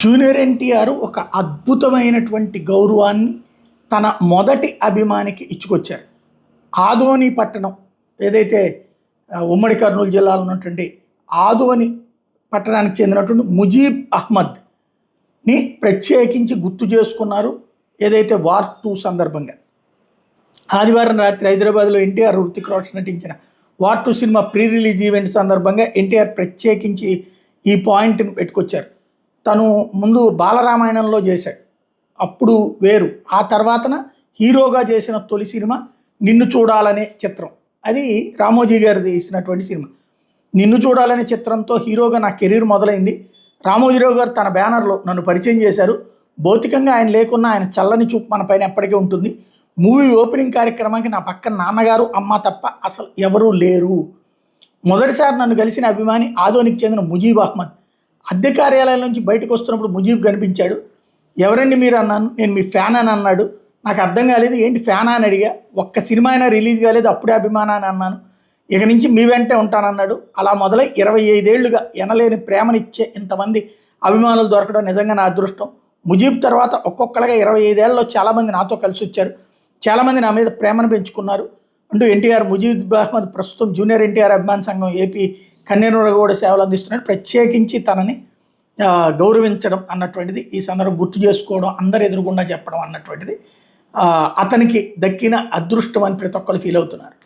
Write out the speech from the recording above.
Junior NTR ఒక అద్భుతమైనటువంటి గౌరవాన్ని తన మొదటి అభిమానికి ఇచ్చుకొచ్చారు. ఆదోని పట్టణం ఏదైతే ఉమ్మడి కర్నూలు జిల్లాలో ఉన్నటువంటి ఆదోని పట్టణానికి చెందినటువంటి ముజీబ్ అహ్మద్ని ప్రత్యేకించి గుర్తు చేసుకున్నారు. ఏదైతే వార్ 2 సందర్భంగా ఆదివారం రాత్రి హైదరాబాద్లో ఎన్టీఆర్, హృతిక్ రోషన్ నటించిన war 2 cinema pre release event సందర్భంగా ఎన్టీఆర్ ప్రత్యేకించి ఈ పాయింట్ని పెట్టుకొచ్చారు. తను ముందు బాలరామాయణంలో చేశాడు, అప్పుడు వేరు. ఆ తర్వాతన హీరోగా చేసిన తొలి సినిమా నిన్ను చూడాలనే చిత్రం. అది రామోజీ గారు తీసినటువంటి సినిమా. నిన్ను చూడాలనే చిత్రంతో హీరోగా నా కెరీర్ మొదలైంది. రామోజీరావు గారు తన బ్యానర్లో నన్ను పరిచయం చేశారు. భౌతికంగా ఆయన లేకున్నా ఆయన చల్లని చూపు మన పైన ఎప్పటికీ ఉంటుంది. మూవీ ఓపెనింగ్ కార్యక్రమానికి నా పక్కన నాన్నగారు, అమ్మ తప్ప అసలు ఎవరూ లేరు. మొదటిసారి నన్ను కలిసిన అభిమాని ఆదోనికి చెందిన ముజీబ్ అహ్మద్. అద్దె కార్యాలయం నుంచి బయటకు వస్తున్నప్పుడు ముజీబ్ కనిపించాడు. ఎవరండి మీరు అన్నాను. నేను మీ ఫ్యాన్ అని అన్నాడు. నాకు అర్థం కాలేదు, ఏంటి ఫ్యానా అని అడిగా. ఒక్క సినిమా అయినా రిలీజ్ కాలేదు, అప్పుడే అభిమానాన్ని అన్నాను. ఇక నుంచి మీ వెంటే ఉంటానన్నాడు. అలా మొదలై 25 ఏళ్లుగా ఎనలేని ప్రేమనిచ్చే ఇంతమంది అభిమానులు దొరకడం నిజంగా నా అదృష్టం. ముజీబ్ తర్వాత ఒక్కొక్కళ్ళగా 25 ఏళ్ళలో చాలామంది నాతో కలిసి వచ్చారు. చాలామంది నా మీద ప్రేమను పెంచుకున్నారు అంటూ ఎన్టీఆర్ ముజీబ్ అహ్మద్ ప్రస్తుతం జూనియర్ ఎన్టీఆర్ అభిమాన సంఘం ఏపీ కన్వీనర్గా కూడా సేవలు అందిస్తున్నాడు. ప్రత్యేకించి తనని గౌరవించడం అన్నటువంటిది ఈ సందర్భం గుర్తు చేసుకోవడం, అందరు ఎదురుగుండా చెప్పడం అన్నటువంటిది అతనికి దక్కిన అదృష్టం అని ప్రతి ఒక్కరు ఫీల్ అవుతున్నారు.